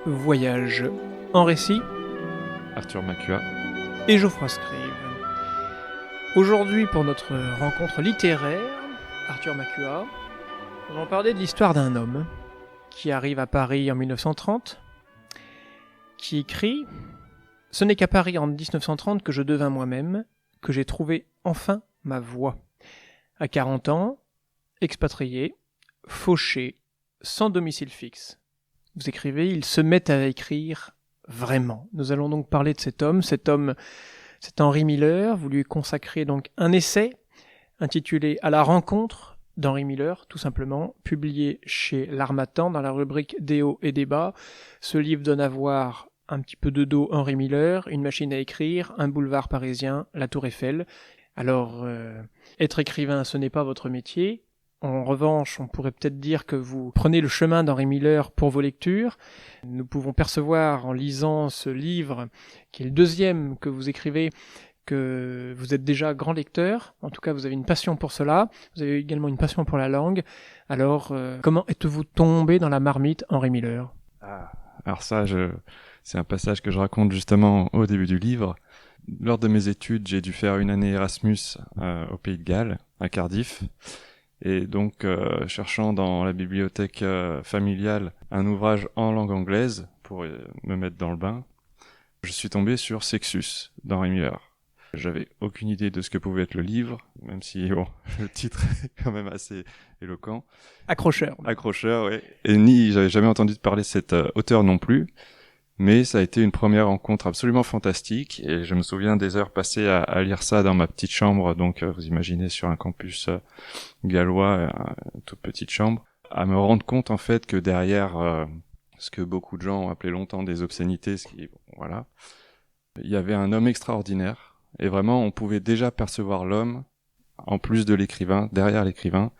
Voyage en récit, Arthur Macua. et Geoffroy Scribe. Aujourd'hui, pour notre rencontre littéraire, Arthur Macua, nous allons parler de l'histoire d'un homme qui arrive à Paris en 1930, qui écrit « Ce n'est qu'à Paris en 1930 que je devins moi-même, que j'ai trouvé enfin ma voie. À 40 ans, expatrié, fauché, sans domicile fixe. » Vous écrivez, il se met à écrire vraiment. Nous allons donc parler de cet homme. Cet homme, c'est Henry Miller. Vous lui consacrez donc un essai intitulé « À la rencontre d'Henry Miller », tout simplement, publié chez l'Harmattan dans la rubrique des hauts et des bas. Ce livre donne à voir un petit peu de dos Henry Miller, une machine à écrire, un boulevard parisien, la Tour Eiffel. Alors, être écrivain, ce n'est pas votre métier. En revanche, on pourrait peut-être dire que vous prenez le chemin d'Henry Miller pour vos lectures. Nous pouvons percevoir en lisant ce livre, qui est le deuxième que vous écrivez, que vous êtes déjà grand lecteur. En tout cas, vous avez une passion pour cela. Vous avez également une passion pour la langue. Alors, comment êtes-vous tombé dans la marmite Henry Miller ? Alors ça, c'est un passage que je raconte justement au début du livre. Lors de mes études, j'ai dû faire une année Erasmus au Pays de Galles, à Cardiff. Et donc, cherchant dans la bibliothèque familiale un ouvrage en langue anglaise pour me mettre dans le bain, je suis tombé sur Sexus d'Henry Miller. J'avais aucune idée de ce que pouvait être le livre, même si bon, le titre est quand même assez éloquent. Accrocheur. Accrocheur, oui. Et j'avais jamais entendu parler de cet auteur non plus. Mais ça a été une première rencontre absolument fantastique et je me souviens des heures passées à lire ça dans ma petite chambre, donc vous imaginez sur un campus gallois, une toute petite chambre, à me rendre compte en fait que derrière ce que beaucoup de gens ont appelé longtemps des obscénités, voilà, il y avait un homme extraordinaire et vraiment on pouvait déjà percevoir l'homme en plus de l'écrivain, derrière l'écrivain.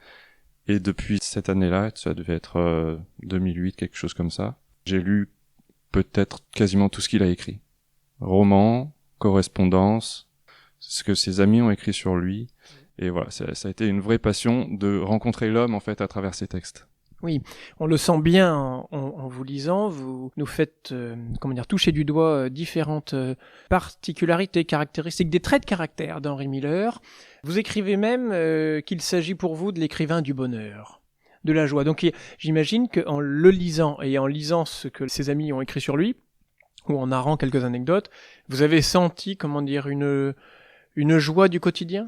Et depuis cette année-là, ça devait être 2008, quelque chose comme ça, j'ai lu peut-être quasiment tout ce qu'il a écrit. Romans, correspondances, ce que ses amis ont écrit sur lui. Et voilà, ça a été une vraie passion de rencontrer l'homme, en fait, à travers ses textes. Oui, on le sent bien en vous lisant. Vous nous faites, toucher du doigt différentes particularités, caractéristiques, des traits de caractère d'Henry Miller. Vous écrivez même qu'il s'agit pour vous de l'écrivain du bonheur, de la joie. Donc j'imagine qu'en le lisant et en lisant ce que ses amis ont écrit sur lui, ou en narrant quelques anecdotes, vous avez senti, une joie du quotidien ?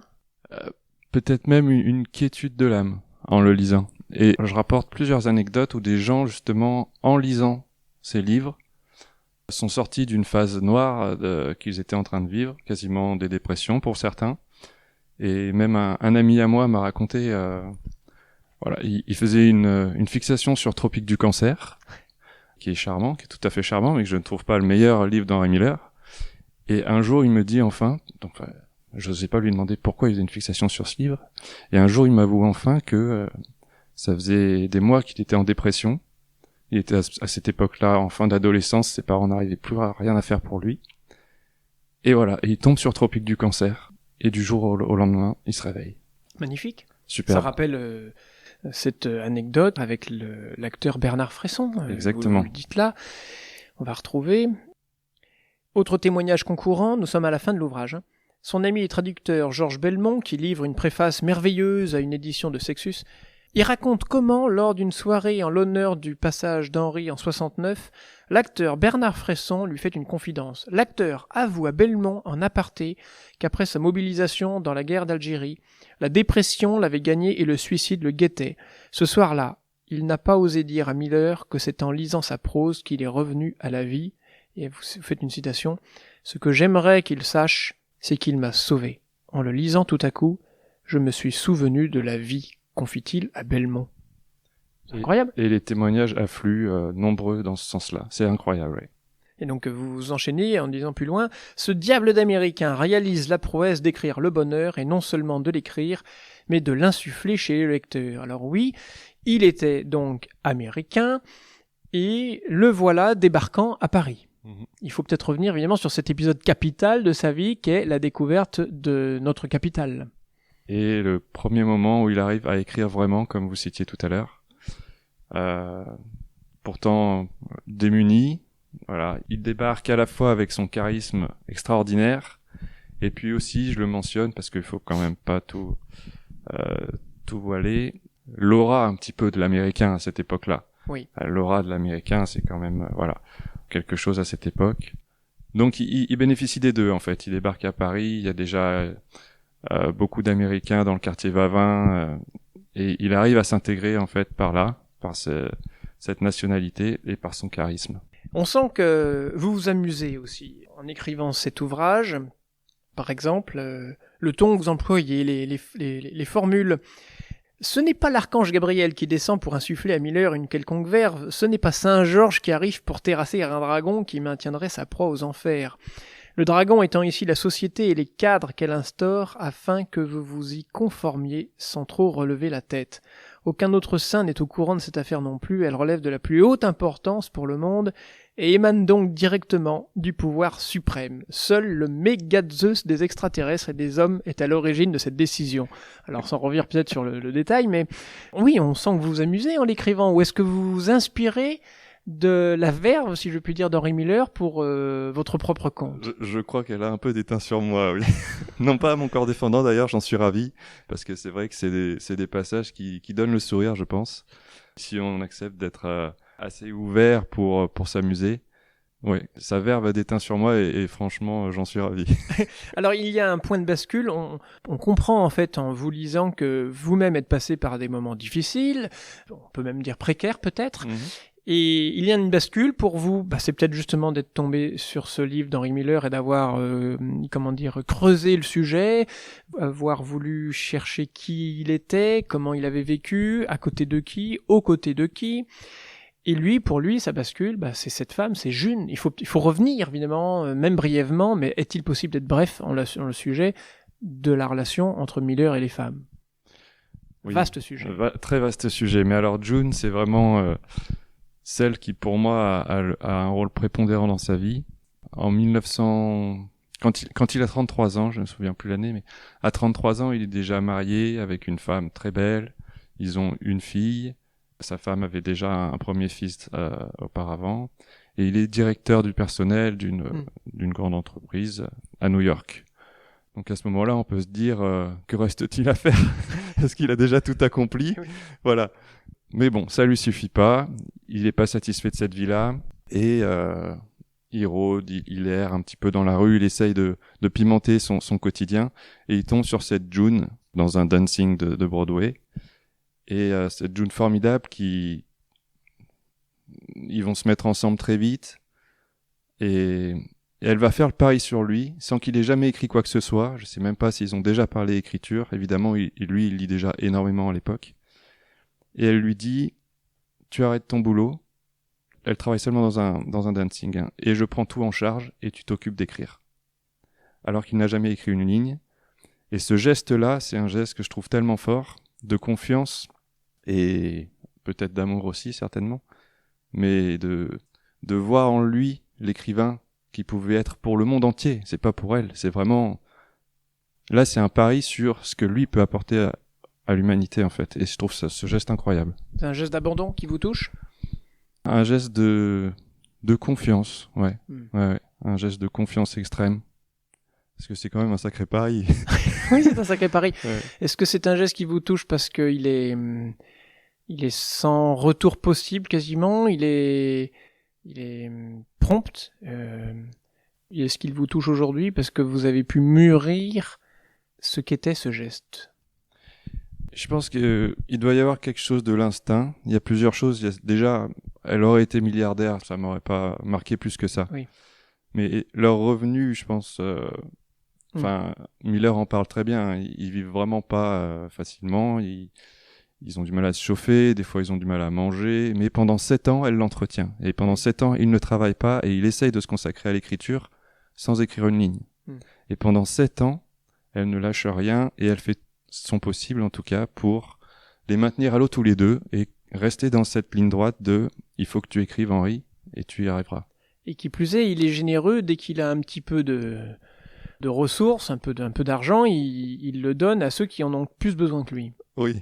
Peut-être même une quiétude de l'âme en le lisant. Et je rapporte plusieurs anecdotes où des gens, justement, en lisant ces livres, sont sortis d'une phase noire qu'ils étaient en train de vivre, quasiment des dépressions pour certains. Et même un ami à moi m'a raconté... Voilà, il faisait une fixation sur Tropique du cancer, qui est charmant, qui est tout à fait charmant, mais que je ne trouve pas le meilleur livre d'Henry Miller. Et un jour, il me dit enfin, donc je n'osais pas lui demander pourquoi il faisait une fixation sur ce livre, et un jour, il m'avoue enfin que ça faisait des mois qu'il était en dépression. Il était à cette époque-là, en fin d'adolescence, ses parents n'arrivaient plus à rien à faire pour lui. Et voilà, et il tombe sur Tropique du cancer, et du jour au lendemain, il se réveille. Magnifique. Super. Ça rappelle... cette anecdote avec l'acteur Bernard Fresson. Exactement. Vous le dites là. On va retrouver. Autre témoignage concurrent, nous sommes à la fin de l'ouvrage. Son ami et traducteur Georges Belmont, qui livre une préface merveilleuse à une édition de Sexus, il raconte comment, lors d'une soirée en l'honneur du passage d'Henri en 69, l'acteur Bernard Fresson lui fait une confidence. L'acteur avoue à Belmont en aparté qu'après sa mobilisation dans la guerre d'Algérie, la dépression l'avait gagné et le suicide le guettait. Ce soir-là, il n'a pas osé dire à Miller que c'est en lisant sa prose qu'il est revenu à la vie. Et vous faites une citation. « Ce que j'aimerais qu'il sache, c'est qu'il m'a sauvé. En le lisant tout à coup, je me suis souvenu de la vie. » confie-t-il à Belmont. C'est incroyable. Et les témoignages affluent nombreux dans ce sens-là. C'est incroyable, oui. Et donc vous enchaînez en disant plus loin, « Ce diable d'Américain réalise la prouesse d'écrire le bonheur, et non seulement de l'écrire, mais de l'insuffler chez les lecteurs. » Alors oui, il était donc américain, et le voilà débarquant à Paris. Il faut peut-être revenir évidemment sur cet épisode capital de sa vie, qui est la découverte de notre capitale. Et le premier moment où il arrive à écrire vraiment, comme vous citiez tout à l'heure, pourtant démuni. Voilà, il débarque à la fois avec son charisme extraordinaire, et puis aussi, je le mentionne parce qu'il faut quand même pas tout voiler, l'aura un petit peu de l'américain à cette époque-là. Oui. L'aura de l'américain, c'est quand même quelque chose à cette époque. Donc il bénéficie des deux en fait. Il débarque à Paris, il y a déjà beaucoup d'Américains dans le quartier Vavin, et il arrive à s'intégrer en fait par là, par cette nationalité et par son charisme. On sent que vous vous amusez aussi en écrivant cet ouvrage. Par exemple, le ton que vous employez, les formules. Ce n'est pas l'archange Gabriel qui descend pour insuffler à Miller une quelconque verve, ce n'est pas Saint Georges qui arrive pour terrasser un dragon qui maintiendrait sa proie aux enfers. Le dragon étant ici la société et les cadres qu'elle instaure afin que vous vous y conformiez sans trop relever la tête. Aucun autre saint n'est au courant de cette affaire non plus, elle relève de la plus haute importance pour le monde et émane donc directement du pouvoir suprême. Seul le méga Zeus des extraterrestres et des hommes est à l'origine de cette décision. Alors sans revenir peut-être sur le détail, mais oui, on sent que vous vous amusez en l'écrivant, ou est-ce que vous vous inspirez de la verve, si je puis dire, d'Henry Miller pour votre propre compte? Je crois qu'elle a un peu déteint sur moi, oui. Non pas à mon corps défendant d'ailleurs, j'en suis ravi, parce que c'est vrai que c'est des passages qui donnent le sourire, je pense. Si on accepte d'être assez ouvert pour s'amuser. Oui, sa verve a déteint sur moi et franchement, j'en suis ravi. Alors, il y a un point de bascule. On comprend en fait en vous lisant que vous-même êtes passé par des moments difficiles, on peut même dire précaires peut-être. Et il y a une bascule pour vous, c'est peut-être justement d'être tombé sur ce livre d'Henry Miller et d'avoir, creusé le sujet, avoir voulu chercher qui il était, comment il avait vécu, à côté de qui, aux côtés de qui. Et lui, pour lui, sa bascule, c'est cette femme, c'est June. Il faut revenir, évidemment, même brièvement, mais est-il possible d'être bref sur le sujet de la relation entre Miller et les femmes? Oui, vaste sujet. Très vaste sujet. Mais alors, June, c'est vraiment celle qui, pour moi, a un rôle prépondérant dans sa vie. En 1900... Quand il a 33 ans, je ne me souviens plus l'année, mais à 33 ans, il est déjà marié avec une femme très belle. Ils ont une fille. Sa femme avait déjà un premier fils auparavant, et il est directeur du personnel d'une grande entreprise à New York. Donc à ce moment-là, on peut se dire que reste-t-il à faire? Est-ce qu'il a déjà tout accompli? Oui. Voilà. Mais bon, ça lui suffit pas. Il n'est pas satisfait de cette vie-là, et il rôde, il erre un petit peu dans la rue, il essaye de pimenter son quotidien, et il tombe sur cette June dans un dancing de Broadway. Et cette June formidable ils vont se mettre ensemble très vite, et elle va faire le pari sur lui sans qu'il ait jamais écrit quoi que ce soit. Je sais même pas s'ils ont déjà parlé écriture. Évidemment, il lit déjà énormément à l'époque. Et elle lui dit, tu arrêtes ton boulot. Elle travaille seulement dans un dancing, hein, et je prends tout en charge et tu t'occupes d'écrire. Alors qu'il n'a jamais écrit une ligne. Et ce geste-là, c'est un geste que je trouve tellement fort, de confiance et peut-être d'amour aussi, certainement, mais de voir en lui l'écrivain qui pouvait être pour le monde entier. C'est pas pour elle, c'est vraiment... Là, c'est un pari sur ce que lui peut apporter à l'humanité, en fait. Et je trouve ce geste incroyable. C'est un geste d'abandon qui vous touche? Un geste de confiance, ouais. Ouais. Un geste de confiance extrême. Parce que c'est quand même un sacré pari. Oui, c'est un sacré pari. Ouais. Est-ce que c'est un geste qui vous touche parce qu'il est sans retour possible quasiment? Il est prompt. Est-ce qu'il vous touche aujourd'hui parce que vous avez pu mûrir ce qu'était ce geste? Je pense qu'il doit y avoir quelque chose de l'instinct. Il y a plusieurs choses. Déjà, elle aurait été milliardaire, ça m'aurait pas marqué plus que ça. Oui. Mais leur revenu, je pense... Miller en parle très bien. Ils vivent vraiment pas facilement. Ils ont du mal à se chauffer. Des fois, ils ont du mal à manger. Mais pendant 7 ans, elle l'entretient. Et pendant 7 ans, il ne travaille pas et il essaye de se consacrer à l'écriture sans écrire une ligne. Et pendant 7 ans, elle ne lâche rien et elle fait son possible, en tout cas, pour les maintenir à l'eau tous les deux et rester dans cette ligne droite de « il faut que tu écrives, Henry, et tu y arriveras ». Et qui plus est, il est généreux dès qu'il a un petit peu de ressources, un peu d'argent, il le donne à ceux qui en ont plus besoin que lui. Oui,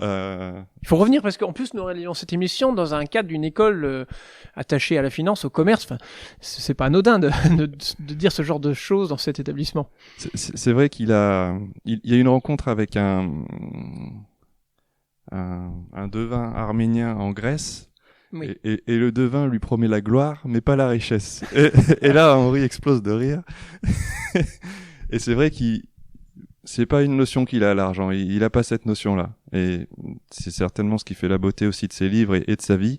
Il faut revenir parce qu'en plus nous réalisons cette émission dans un cadre d'une école attachée à la finance, au commerce. Enfin, c'est pas anodin de dire ce genre de choses dans cet établissement. C'est vrai il y a une rencontre avec un devin arménien en Grèce. Oui. Et le devin lui promet la gloire, mais pas la richesse. Et là, Henri explose de rire. Et c'est vrai c'est pas une notion qu'il a, l'argent. Il a pas cette notion-là. Et c'est certainement ce qui fait la beauté aussi de ses livres et de sa vie.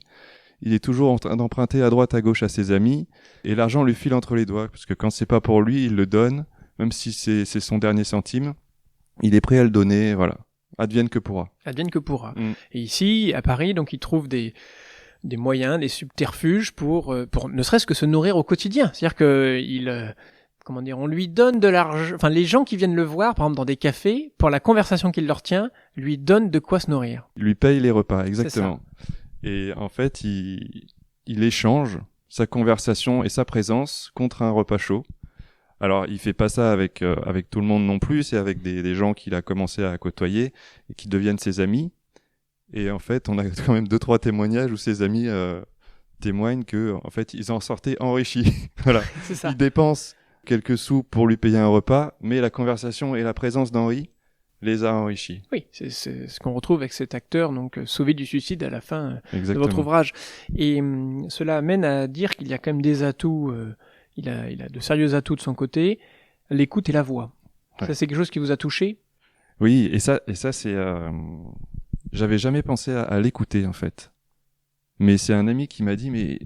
Il est toujours en train d'emprunter à droite, à gauche à ses amis. Et l'argent lui file entre les doigts. Parce que quand c'est pas pour lui, il le donne. Même si c'est son dernier centime. Il est prêt à le donner. Voilà. Advienne que pourra. Advienne que pourra. Et ici, à Paris, donc, il trouve des moyens, des subterfuges pour ne serait-ce que se nourrir au quotidien. C'est-à-dire que on lui donne de l'argent. Enfin, les gens qui viennent le voir, par exemple dans des cafés, pour la conversation qu'il leur tient, lui donnent de quoi se nourrir. Il lui paye les repas, exactement. Et en fait, il échange sa conversation et sa présence contre un repas chaud. Alors, il fait pas ça avec tout le monde non plus, c'est avec des gens qu'il a commencé à côtoyer et qui deviennent ses amis. Et en fait, on a quand même 2-3 témoignages où ses amis témoignent que, en fait, ils en sortaient enrichis. Voilà. C'est ça. Ils dépensent quelques sous pour lui payer un repas, mais la conversation et la présence d'Henri les a enrichis. Oui, c'est ce qu'on retrouve avec cet acteur, donc sauvé du suicide à la fin de votre Exactement. ouvrage. Et cela amène à dire qu'il y a quand même des atouts. Il a de sérieux atouts de son côté, l'écoute et la voix. Ouais. Ça, c'est quelque chose qui vous a touché ? Oui, et ça, c'est. J'avais jamais pensé à l'écouter en fait. Mais c'est un ami qui m'a dit, mais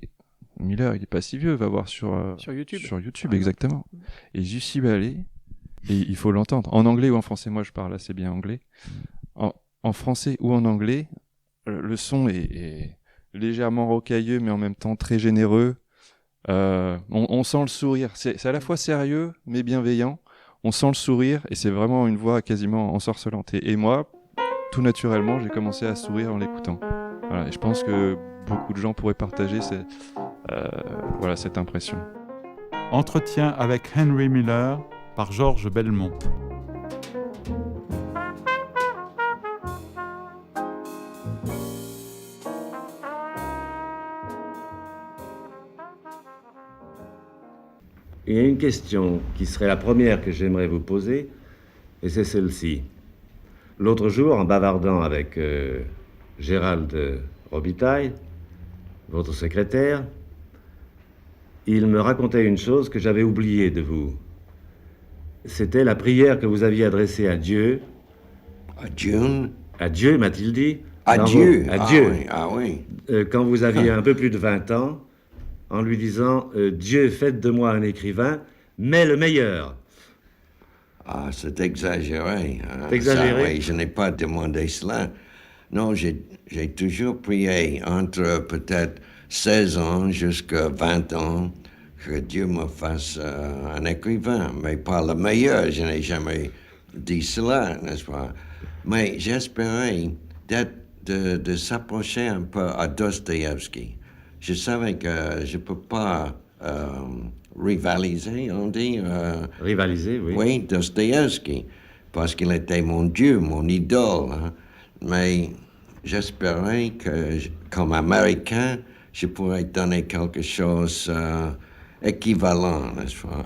Miller, il est pas si vieux, va voir sur YouTube. Sur YouTube, exactement. Et j'y suis allé, et il faut l'entendre. En anglais ou en français, moi je parle assez bien anglais. En français ou en anglais, le son est légèrement rocailleux, mais en même temps très généreux. On sent le sourire. C'est à la fois sérieux, mais bienveillant. On sent le sourire, et c'est vraiment une voix quasiment ensorcelante. Et moi, tout naturellement, j'ai commencé à sourire en l'écoutant. Voilà, et je pense que beaucoup de gens pourraient partager cette impression. Entretien avec Henry Miller par Georges Belmont. Il y a une question qui serait la première que j'aimerais vous poser, et c'est celle-ci. L'autre jour, en bavardant avec Gérald Robitaille, votre secrétaire, il me racontait une chose que j'avais oubliée de vous. C'était la prière que vous aviez adressée à Dieu. À Dieu? À Dieu, m'a-t-il dit. À Dieu. À Dieu. Ah oui. Quand vous aviez un peu plus de 20 ans, en lui disant « Dieu, faites de moi un écrivain, mais le meilleur ». Ah, c'est exagéré. Exagéré? Ça, oui, je n'ai pas demandé cela. Non, j'ai toujours prié entre peut-être 16 ans jusqu'à 20 ans que Dieu me fasse un écrivain, mais pas le meilleur. Je n'ai jamais dit cela, n'est-ce pas? Mais j'espérais de s'approcher un peu à Dostoïevski. Je savais que je ne peux pas rivaliser, on dit. Rivaliser, oui. Oui, Dostoïevski, parce qu'il était mon Dieu, mon idole. Hein. Mais j'espérais que, comme Américain, je pourrais donner quelque chose équivalent, n'est-ce pas?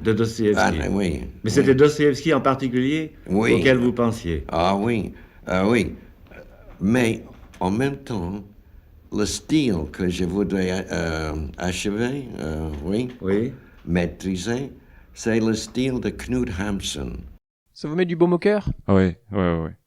De Dostoïevski. Ah, oui. Mais c'était Dostoïevski en particulier auquel vous pensiez? Ah oui, oui. Mais en même temps, le style que je voudrais achever, maîtriser, c'est le style de Knut Hamsun. Ça vous met du baume au cœur ? Oui.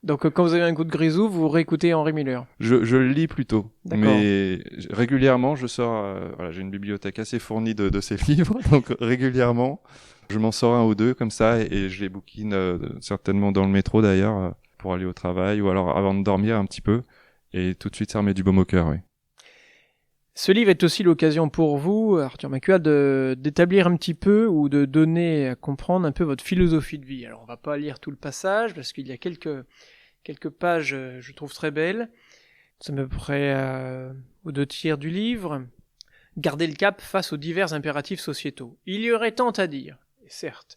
Donc quand vous avez un coup de grisou, vous réécoutez Henry Miller ? Je le lis plutôt. D'accord. Mais régulièrement, je sors... j'ai une bibliothèque assez fournie de ces livres, donc régulièrement, je m'en sors un ou deux comme ça, et je les bouquine certainement dans le métro d'ailleurs, pour aller au travail, ou alors avant de dormir un petit peu, et tout de suite ça remet du baume au cœur, oui. Ce livre est aussi l'occasion pour vous, Arthur Macua, d'établir un petit peu ou de donner à comprendre un peu votre philosophie de vie. Alors on va pas lire tout le passage parce qu'il y a quelques pages, je trouve très belles. C'est à peu près aux 2/3 du livre. Garder le cap face aux divers impératifs sociétaux. Il y aurait tant à dire, et certes.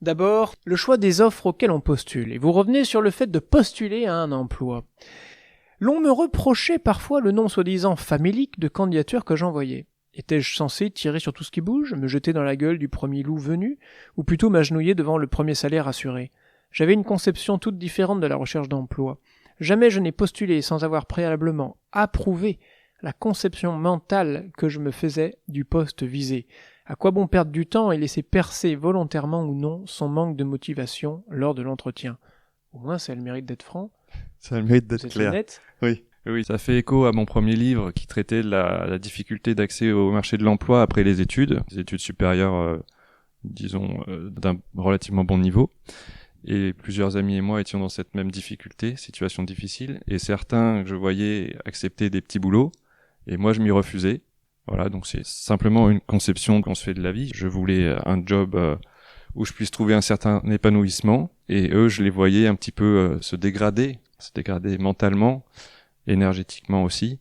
D'abord, le choix des offres auxquelles on postule. Et vous revenez sur le fait de postuler à un emploi. L'on me reprochait parfois le nom soi-disant famélique de candidature que j'envoyais. Étais-je censé tirer sur tout ce qui bouge, me jeter dans la gueule du premier loup venu, ou plutôt m'agenouiller devant le premier salaire assuré? J'avais une conception toute différente de la recherche d'emploi. Jamais je n'ai postulé sans avoir préalablement approuvé la conception mentale que je me faisais du poste visé. À quoi bon perdre du temps et laisser percer volontairement ou non son manque de motivation lors de l'entretien? Au moins, ça a le mérite d'être franc. Ça a le mérite Vous d'être êtes clair. honnête. Oui, ça fait écho à mon premier livre qui traitait de la difficulté d'accès au marché de l'emploi après les études supérieures, d'un relativement bon niveau. Et plusieurs amis et moi étions dans cette même difficulté, situation difficile, et certains que je voyais accepter des petits boulots, et moi je m'y refusais. Voilà, donc c'est simplement une conception qu'on se fait de la vie. Je voulais un job où je puisse trouver un certain épanouissement, et eux, je les voyais un petit peu se dégrader mentalement, énergétiquement aussi,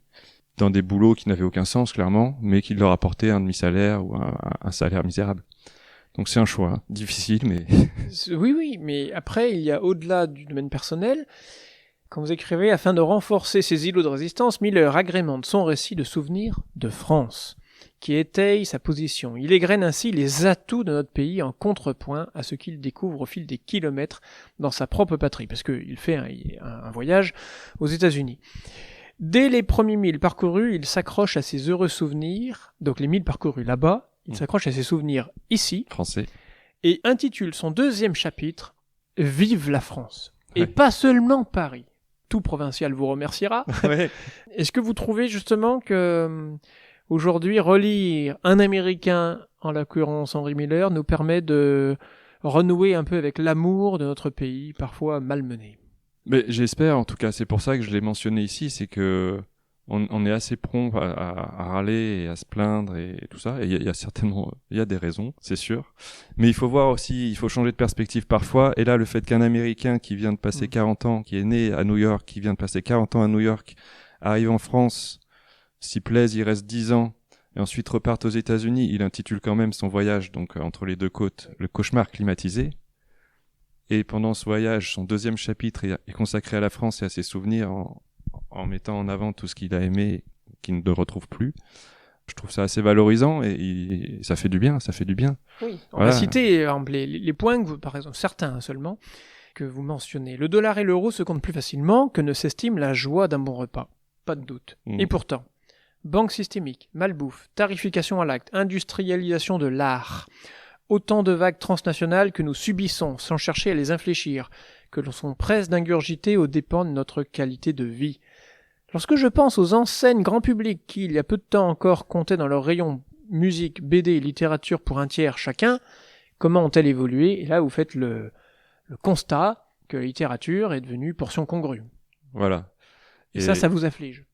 dans des boulots qui n'avaient aucun sens, clairement, mais qui leur apportaient un demi-salaire ou un salaire misérable. Donc c'est un choix difficile, mais... Oui, mais après, il y a au-delà du domaine personnel. Quand vous écrivez « Afin de renforcer ces îlots de résistance, Miller agrémente son récit de souvenirs de France, qui étaye sa position. Il égrène ainsi les atouts de notre pays en contrepoint à ce qu'il découvre au fil des kilomètres dans sa propre patrie, parce qu'il fait un voyage aux États-Unis. Dès les premiers 1000 parcourus, il s'accroche à ses heureux souvenirs, donc les 1000 parcourus là-bas, il s'accroche à ses souvenirs ici, Français. et intitule son deuxième chapitre « Vive la France ». Et Ouais. pas seulement Paris. Tout provincial vous remerciera. Ouais. Est-ce que vous trouvez justement que aujourd'hui relire un Américain, en l'occurrence Henry Miller, nous permet de renouer un peu avec l'amour de notre pays, parfois malmené? Mais j'espère, en tout cas, c'est pour ça que je l'ai mentionné ici, c'est que on est assez prompt à râler et à se plaindre et tout ça. Et il y a certainement, il y a des raisons, c'est sûr. Mais il faut voir aussi, il faut changer de perspective parfois. Et là, le fait qu'un Américain qui vient de passer 40 ans, qui est né à New York, qui vient de passer 40 ans à New York, arrive en France, s'y plaise, il reste 10 ans, et ensuite reparte aux États-Unis. Il intitule quand même son voyage, donc entre les deux côtes, le cauchemar climatisé. Et pendant ce voyage, son deuxième chapitre est consacré à la France et à ses souvenirs en mettant en avant tout ce qu'il a aimé, qu'il ne retrouve plus. Je trouve ça assez valorisant et ça fait du bien, Oui, on Voilà. va citer les points que vous, par exemple, certains seulement, que vous mentionnez. Le dollar et l'euro se comptent plus facilement que ne s'estime la joie d'un bon repas. Pas de doute. Mm. Et pourtant, banque systémique, malbouffe, tarification à l'acte, industrialisation de l'art, autant de vagues transnationales que nous subissons sans chercher à les infléchir, que l'on sont presse d'ingurgiter aux dépens de notre qualité de vie. Lorsque je pense aux enseignes grand public qui, il y a peu de temps encore, comptaient dans leur rayon musique, BD et littérature pour un tiers chacun, comment ont-elles évolué? Et là, vous faites le constat que la littérature est devenue portion congrue. Voilà. Et ça vous afflige.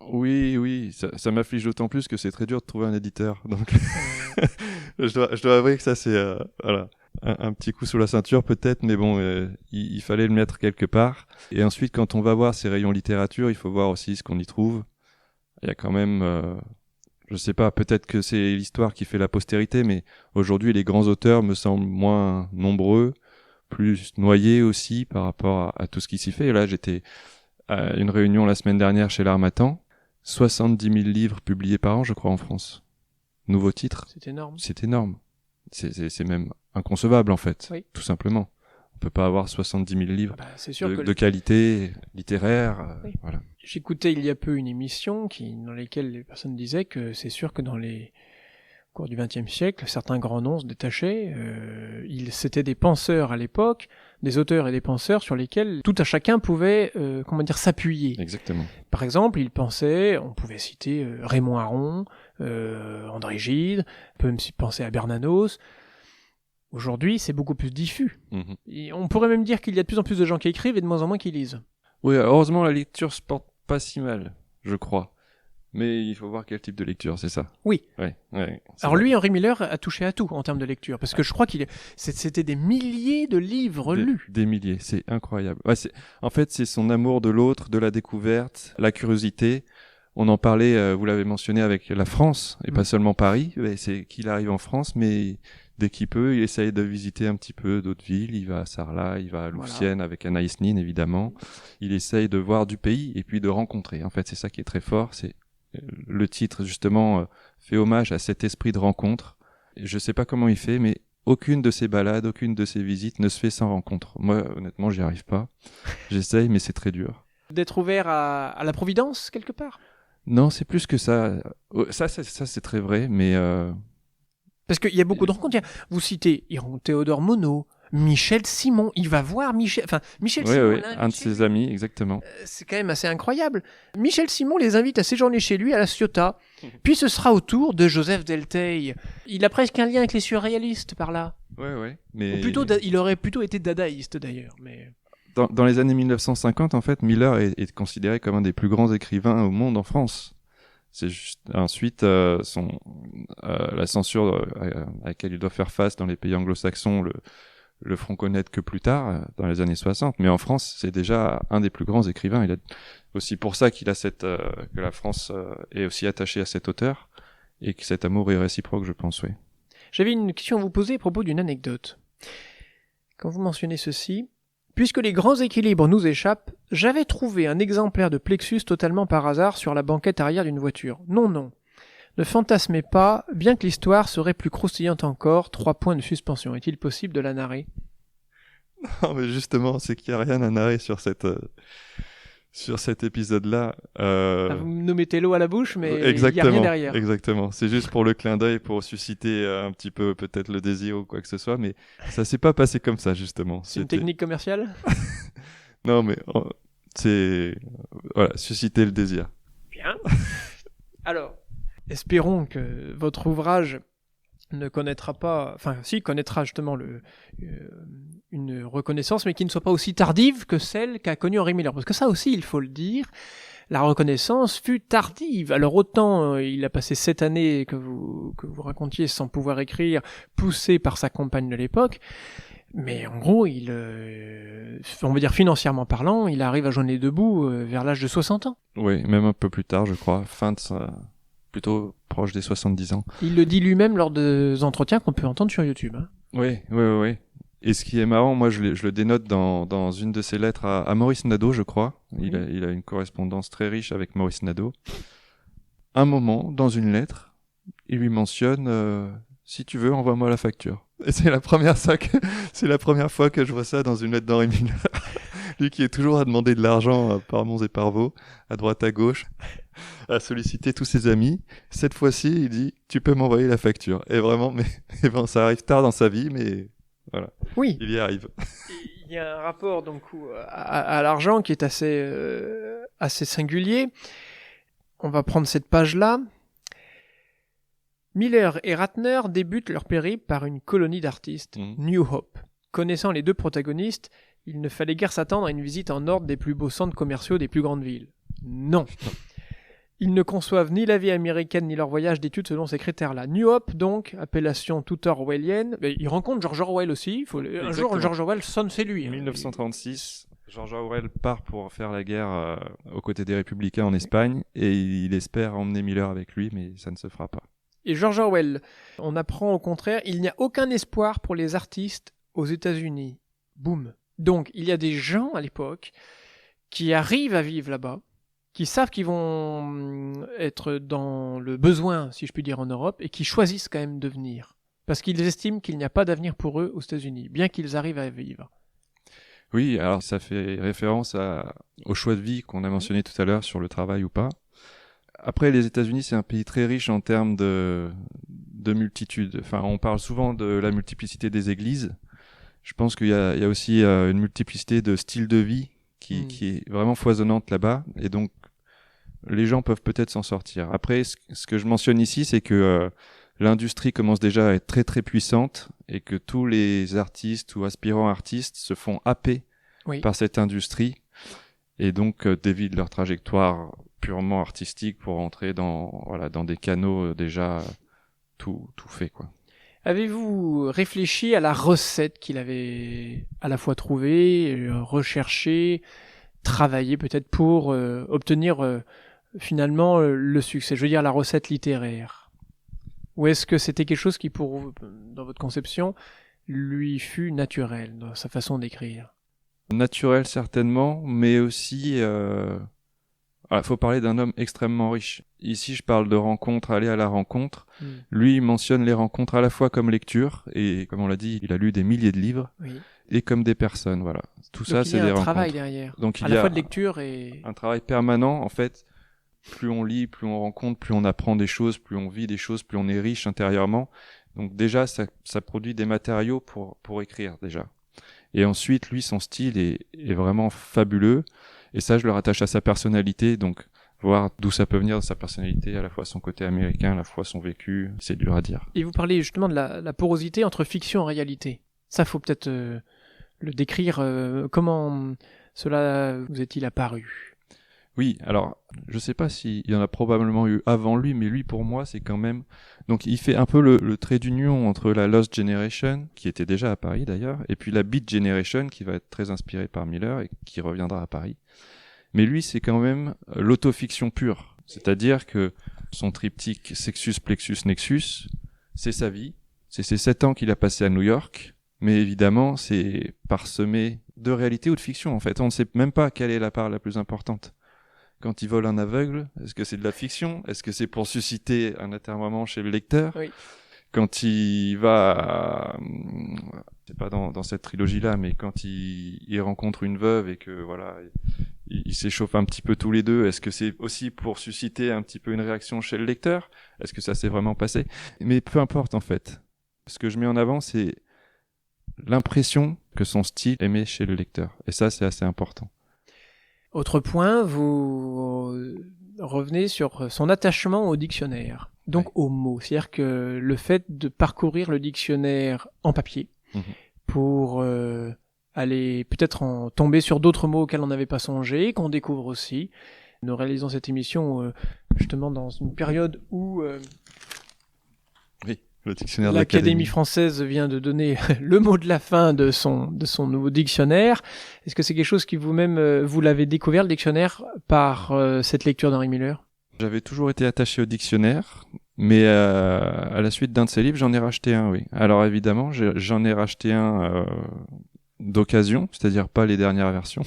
Oui, ça m'afflige d'autant plus que c'est très dur de trouver un éditeur. Donc, je dois avouer que ça c'est voilà un petit coup sous la ceinture peut-être, mais bon, il fallait le mettre quelque part. Et ensuite, quand on va voir ces rayons littérature, il faut voir aussi ce qu'on y trouve. Il y a quand même, je sais pas, peut-être que c'est l'histoire qui fait la postérité, mais aujourd'hui, les grands auteurs me semblent moins nombreux, plus noyés aussi par rapport à tout ce qui s'y fait. Et là, j'étais à une réunion la semaine dernière chez l'Harmattan. 70 000 livres publiés par an, je crois, en France. Nouveaux titres. C'est énorme. C'est énorme. C'est même inconcevable, en fait. Oui. Tout simplement. On peut pas avoir 70 000 livres C'est sûr que de qualité littéraire. Oui. Voilà. j'écoutais il y a peu une émission dans laquelle les personnes disaient que c'est sûr que au cours du XXe siècle, certains grands noms se détachaient. C'était des penseurs à l'époque, des auteurs et des penseurs sur lesquels tout à chacun pouvait, s'appuyer. Exactement. Par exemple, on pouvait citer Raymond Aron, André Gide, on peut même penser à Bernanos. Aujourd'hui, c'est beaucoup plus diffus. Mhm. Et on pourrait même dire qu'il y a de plus en plus de gens qui écrivent et de moins en moins qui lisent. Oui, heureusement, la lecture se porte pas si mal, je crois. Mais il faut voir quel type de lecture, c'est ça. Oui. Ouais, Alors lui, Henry Miller a touché à tout en termes de lecture, parce que je crois c'était des milliers de livres lus. Des milliers, c'est incroyable. Ouais, en fait, c'est son amour de l'autre, de la découverte, la curiosité. On en parlait, vous l'avez mentionné, avec la France, et pas seulement Paris. C'est qu'il arrive en France, mais dès qu'il peut, il essaye de visiter un petit peu d'autres villes. Il va à Sarlat, il va à Louvciennes avec Anaïs Nin, évidemment. Il essaye de voir du pays et puis de rencontrer. En fait, c'est ça qui est très fort. C'est le titre, justement, fait hommage à cet esprit de rencontre. Je sais pas comment il fait, mais aucune de ses balades, aucune de ses visites ne se fait sans rencontre. Moi, honnêtement, j'y arrive pas. J'essaye, mais c'est très dur. D'être ouvert à la providence, quelque part? Non, c'est plus que ça. Ça, c'est très vrai, mais Parce qu'il y a beaucoup de rencontres. Vous citez Théodore Monod, Michel Simon. Il va voir Michel Simon. Oui, un de ses amis, exactement. C'est quand même assez incroyable. Michel Simon les invite à séjourner chez lui à La Ciotat. Puis ce sera au tour de Joseph Delteil. Il a presque un lien avec les surréalistes par là. Ouais. Mais Ou plutôt, il aurait plutôt été dadaïste d'ailleurs. Mais dans les années 1950, en fait, Miller est considéré comme un des plus grands écrivains au monde en France. C'est juste ensuite la censure à laquelle il doit faire face dans les pays anglo-saxons le feront connaître que plus tard, dans les années 60. Mais en France, c'est déjà un des plus grands écrivains. Il a aussi pour ça qu'il a que la France est aussi attachée à cet auteur et que cet amour est réciproque, je pense, oui. J'avais une question à vous poser à propos d'une anecdote. Quand vous mentionnez ceci, puisque les grands équilibres nous échappent, j'avais trouvé un exemplaire de Plexus totalement par hasard sur la banquette arrière d'une voiture. Non. Ne fantasmez pas, bien que l'histoire serait plus croustillante encore, 3 points de suspension. Est-il possible de la narrer? Non, mais justement, c'est qu'il n'y a rien à narrer sur cet épisode-là. Vous nous mettez l'eau à la bouche, mais il n'y exactement, a rien derrière. Exactement. C'est juste pour le clin d'œil, pour susciter un petit peu peut-être le désir ou quoi que ce soit, mais ça s'est pas passé comme ça, justement. C'est une technique commerciale? Non, mais c'est... Voilà, susciter le désir. Bien. Alors, espérons que votre ouvrage ne connaîtra pas... Enfin, si, connaîtra justement une reconnaissance, mais qui ne soit pas aussi tardive que celle qu'a connue Henry Miller. Parce que ça aussi, il faut le dire, la reconnaissance fut tardive. Alors autant il a passé 7 années que vous racontiez sans pouvoir écrire, poussé par sa compagne de l'époque, mais en gros, on va dire financièrement parlant, il arrive à joindre les deux bouts vers l'âge de 60 ans. Oui, même un peu plus tard, je crois, plutôt proche des 70 ans. Il le dit lui-même lors des entretiens qu'on peut entendre sur YouTube. Hein. Oui. Et ce qui est marrant, moi je le dénote dans une de ses lettres à Maurice Nadeau, je crois. Il a une correspondance très riche avec Maurice Nadeau. Un moment, dans une lettre, il lui mentionne si tu veux, envoie-moi la facture. Et c'est la première fois que je vois ça dans une lettre d'Henry Miller. Lui qui est toujours à demander de l'argent par monts et par vaux, à droite à gauche, à solliciter tous ses amis. Cette fois-ci, il dit tu peux m'envoyer la facture. Et vraiment, mais bon, ça arrive tard dans sa vie, mais voilà. Oui. Il y arrive. Il y a un rapport donc à l'argent qui est assez singulier. On va prendre cette page-là. Miller et Ratner débutent leur périple par une colonie d'artistes, New Hope. Connaissant les deux protagonistes, il ne fallait guère s'attendre à une visite en ordre des plus beaux centres commerciaux des plus grandes villes. Non. Ils ne conçoivent ni la vie américaine ni leur voyage d'études selon ces critères-là. New Hope, donc, appellation toute orwellienne. Mais il rencontre George Orwell aussi. Un jour, George Orwell sonne, c'est lui. En 1936, George Orwell part pour faire la guerre aux côtés des Républicains en Espagne et il espère emmener Miller avec lui, mais ça ne se fera pas. Et George Orwell, on apprend au contraire, il n'y a aucun espoir pour les artistes aux États-Unis. Boum. Donc, il y a des gens à l'époque qui arrivent à vivre là-bas, qui savent qu'ils vont être dans le besoin, si je puis dire, en Europe, et qui choisissent quand même de venir. Parce qu'ils estiment qu'il n'y a pas d'avenir pour eux aux États-Unis, bien qu'ils arrivent à vivre. Oui, alors ça fait référence au choix de vie qu'on a mentionné tout à l'heure sur le travail ou pas. Après, les États-Unis, c'est un pays très riche en termes de multitude. Enfin, on parle souvent de la multiplicité des églises. Je pense qu'il y a aussi une multiplicité de styles de vie qui est vraiment foisonnante là-bas. Et donc, les gens peuvent peut-être s'en sortir. Après, ce que je mentionne ici, c'est que l'industrie commence déjà à être très très puissante et que tous les artistes ou aspirants artistes se font happer par cette industrie et donc dévient leur trajectoire purement artistique pour entrer dans des canaux déjà tout fait, quoi. Avez-vous réfléchi à la recette qu'il avait à la fois trouvée, recherchée, travaillée peut-être pour obtenir finalement le succès? Je veux dire la recette littéraire. Ou est-ce que c'était quelque chose qui, pour vous, dans votre conception, lui fut naturel dans sa façon d'écrire? Naturel certainement, mais aussi... faut parler d'un homme extrêmement riche. Ici, je parle de rencontres, aller à la rencontre. Lui, il mentionne les rencontres à la fois comme lecture, et comme on l'a dit, il a lu des milliers de livres, et comme des personnes, voilà. Tout ça, c'est des rencontres. Il y a un travail derrière, donc, à la fois de lecture et... un travail permanent, en fait. Plus on lit, plus on rencontre, plus on apprend des choses, plus on vit des choses, plus on est riche intérieurement. Donc déjà, ça produit des matériaux pour écrire, déjà. Et ensuite, lui, son style est vraiment fabuleux. Et ça, je le rattache à sa personnalité, donc voir d'où ça peut venir de sa personnalité, à la fois son côté américain, à la fois son vécu, c'est dur à dire. Et vous parlez justement de la porosité entre fiction et réalité. Ça, faut peut-être le décrire. Comment cela vous est-il apparu? Oui, alors, je sais pas s'il y en a probablement eu avant lui, mais lui, pour moi, c'est quand même... Donc, il fait un peu le trait d'union entre la Lost Generation, qui était déjà à Paris d'ailleurs, et puis la Beat Generation, qui va être très inspirée par Miller et qui reviendra à Paris. Mais lui, c'est quand même l'autofiction pure. C'est-à-dire que son triptyque Sexus, Plexus, Nexus, c'est sa vie. C'est ses 7 ans qu'il a passé à New York. Mais évidemment, c'est parsemé de réalité ou de fiction, en fait. On ne sait même pas quelle est la part la plus importante. Quand il vole un aveugle, est-ce que c'est de la fiction? Est-ce que c'est pour susciter un atermoiement chez le lecteur? Oui. Quand il va, c'est pas dans cette trilogie-là, mais quand il rencontre une veuve et que voilà, il s'échauffe un petit peu tous les deux, est-ce que c'est aussi pour susciter un petit peu une réaction chez le lecteur? Est-ce que ça s'est vraiment passé? Mais peu importe en fait. Ce que je mets en avant, c'est l'impression que son style émet chez le lecteur. Et ça, c'est assez important. Autre point, vous revenez sur son attachement au dictionnaire, donc aux mots. C'est-à-dire que le fait de parcourir le dictionnaire en papier pour aller peut-être en tomber sur d'autres mots auxquels on n'avait pas songé, qu'on découvre aussi. Nous réalisons cette émission justement dans une période où le dictionnaire l'Académie française vient de donner le mot de la fin de son nouveau dictionnaire. Est-ce que c'est quelque chose qui vous-même, vous l'avez découvert, le dictionnaire, par cette lecture d'Henry Miller? J'avais toujours été attaché au dictionnaire, mais à la suite d'un de ses livres, j'en ai racheté un, oui. Alors évidemment, j'en ai racheté un d'occasion, c'est-à-dire pas les dernières versions.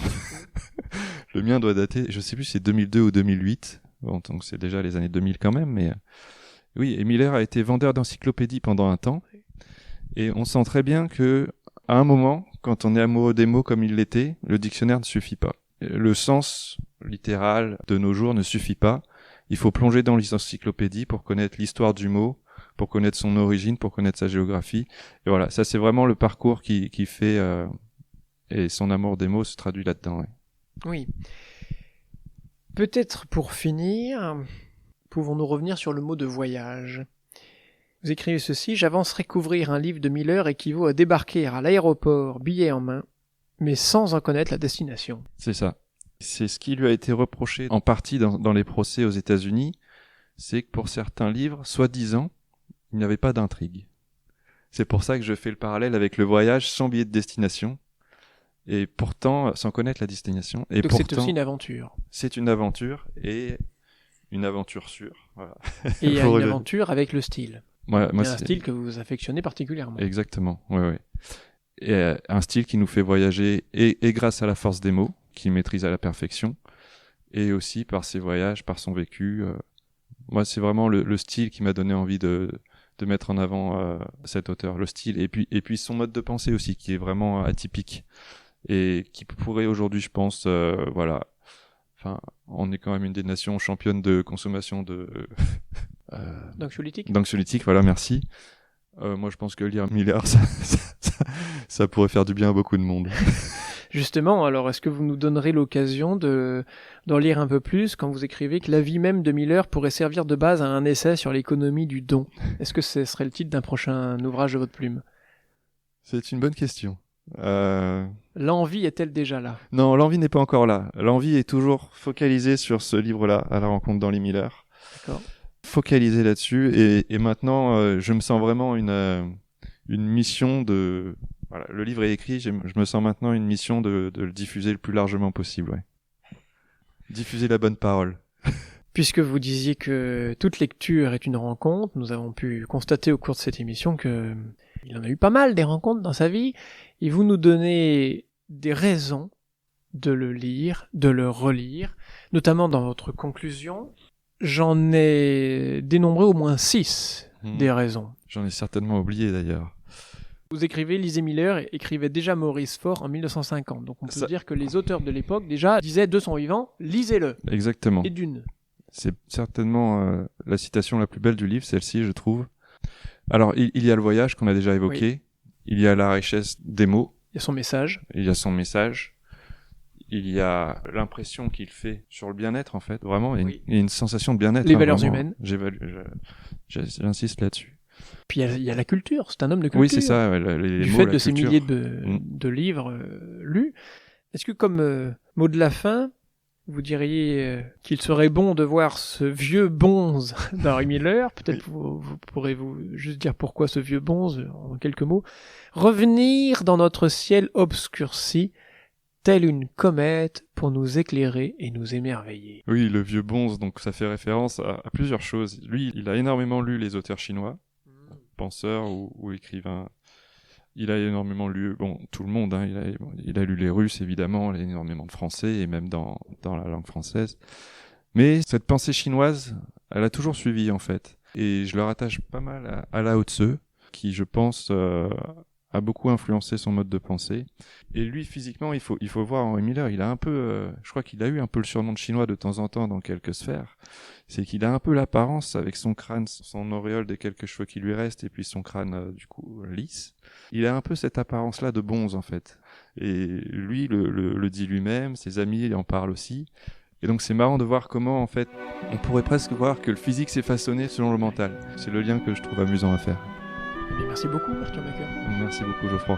Le mien doit dater, je sais plus si c'est 2002 ou 2008. Bon, donc c'est déjà les années 2000 quand même, mais... Oui, et Miller a été vendeur d'encyclopédies pendant un temps, et on sent très bien que, à un moment, quand on est amoureux des mots comme il l'était, le dictionnaire ne suffit pas. Le sens littéral de nos jours ne suffit pas. Il faut plonger dans les encyclopédies pour connaître l'histoire du mot, pour connaître son origine, pour connaître sa géographie. Et voilà, ça c'est vraiment le parcours qui fait, et son amour des mots se traduit là-dedans. Oui. Peut-être pour finir... Pouvons-nous revenir sur le mot de voyage? Vous écrivez ceci: j'avancerai couvrir un livre de Miller équivaut à débarquer à l'aéroport, billet en main, mais sans en connaître la destination. C'est ça. C'est ce qui lui a été reproché en partie dans les procès aux États-Unis, c'est que pour certains livres, soi-disant, il n'y avait pas d'intrigue. C'est pour ça que je fais le parallèle avec le voyage sans billet de destination, et pourtant sans connaître la destination. Et donc pourtant, c'est aussi une aventure. C'est une aventure, et une aventure sûre. Voilà. Et il y a une aventure avec le style. Moi, il y a un style que vous affectionnez particulièrement. Exactement, oui. Et un style qui nous fait voyager, et grâce à la force des mots, qu'il maîtrise à la perfection, et aussi par ses voyages, par son vécu. Moi, c'est vraiment le style qui m'a donné envie de mettre en avant cet auteur, le style, et puis son mode de pensée aussi, qui est vraiment atypique, et qui pourrait aujourd'hui, je pense, voilà... Enfin, on est quand même une des nations championnes de consommation d'anxiolytiques, voilà, merci. Moi, je pense que lire Miller, ça pourrait faire du bien à beaucoup de monde. Justement, alors, est-ce que vous nous donnerez l'occasion d'en lire un peu plus quand vous écrivez que la vie même de Miller pourrait servir de base à un essai sur l'économie du don? Est-ce que ce serait le titre d'un prochain ouvrage de votre plume? C'est une bonne question. L'envie est-elle déjà là? Non, l'envie n'est pas encore là. L'envie est toujours focalisée sur ce livre-là, à la rencontre d'Henry Miller. D'accord. Focalisée là-dessus, et maintenant, je me sens vraiment une mission de... Voilà, le livre est écrit, je me sens maintenant une mission de le diffuser le plus largement possible. Ouais. Diffuser la bonne parole. Puisque vous disiez que toute lecture est une rencontre, nous avons pu constater au cours de cette émission que il en a eu pas mal des rencontres dans sa vie, et vous nous donnez des raisons de le lire, de le relire, notamment dans votre conclusion. J'en ai dénombré au moins 6 des raisons. J'en ai certainement oublié d'ailleurs. Vous écrivez, lisez Miller, écrivait déjà Maurice Faure en 1950. Donc on peut dire que les auteurs de l'époque déjà disaient de son vivant, lisez-le. Exactement. Et d'une. C'est certainement la citation la plus belle du livre, celle-ci, je trouve. Alors, il y a le voyage qu'on a déjà évoqué. Oui. Il y a la richesse des mots. Il y a son message. Il y a son message. Il y a l'impression qu'il fait sur le bien-être, en fait. Vraiment, il y a une sensation de bien-être. Les valeurs humaines. J'insiste là-dessus. Puis il y a la culture. C'est un homme de culture. Oui, c'est ça. Du fait de ces milliers de livres lus. Est-ce que comme mot de la fin, vous diriez qu'il serait bon de voir ce vieux bonze d'Henry Miller, peut-être vous pourrez-vous juste dire pourquoi ce vieux bonze, en quelques mots, revenir dans notre ciel obscurci, telle une comète pour nous éclairer et nous émerveiller. Oui, le vieux bonze, donc ça fait référence à plusieurs choses. Lui, il a énormément lu les auteurs chinois, penseurs ou écrivains. Il a énormément lu, tout le monde, hein, il a lu les Russes, évidemment, il a énormément de Français, et même dans la langue française. Mais cette pensée chinoise, elle a toujours suivi, en fait. Et je le rattache pas mal à Lao Tzu, qui, je pense, a beaucoup influencé son mode de pensée. Et lui, physiquement, il faut voir Henry Miller, il a un peu, je crois qu'il a eu un peu le surnom de chinois de temps en temps dans quelques sphères. C'est qu'il a un peu l'apparence, avec son crâne, son auréole des quelques cheveux qui lui restent, et puis son crâne, du coup, lisse. Il a un peu cette apparence-là de bonze, en fait. Et lui, le dit lui-même, ses amis en parlent aussi. Et donc c'est marrant de voir comment, en fait, on pourrait presque voir que le physique s'est façonné selon le mental. C'est le lien que je trouve amusant à faire. Merci beaucoup, Arthur Macuat. Merci beaucoup, Geoffroy.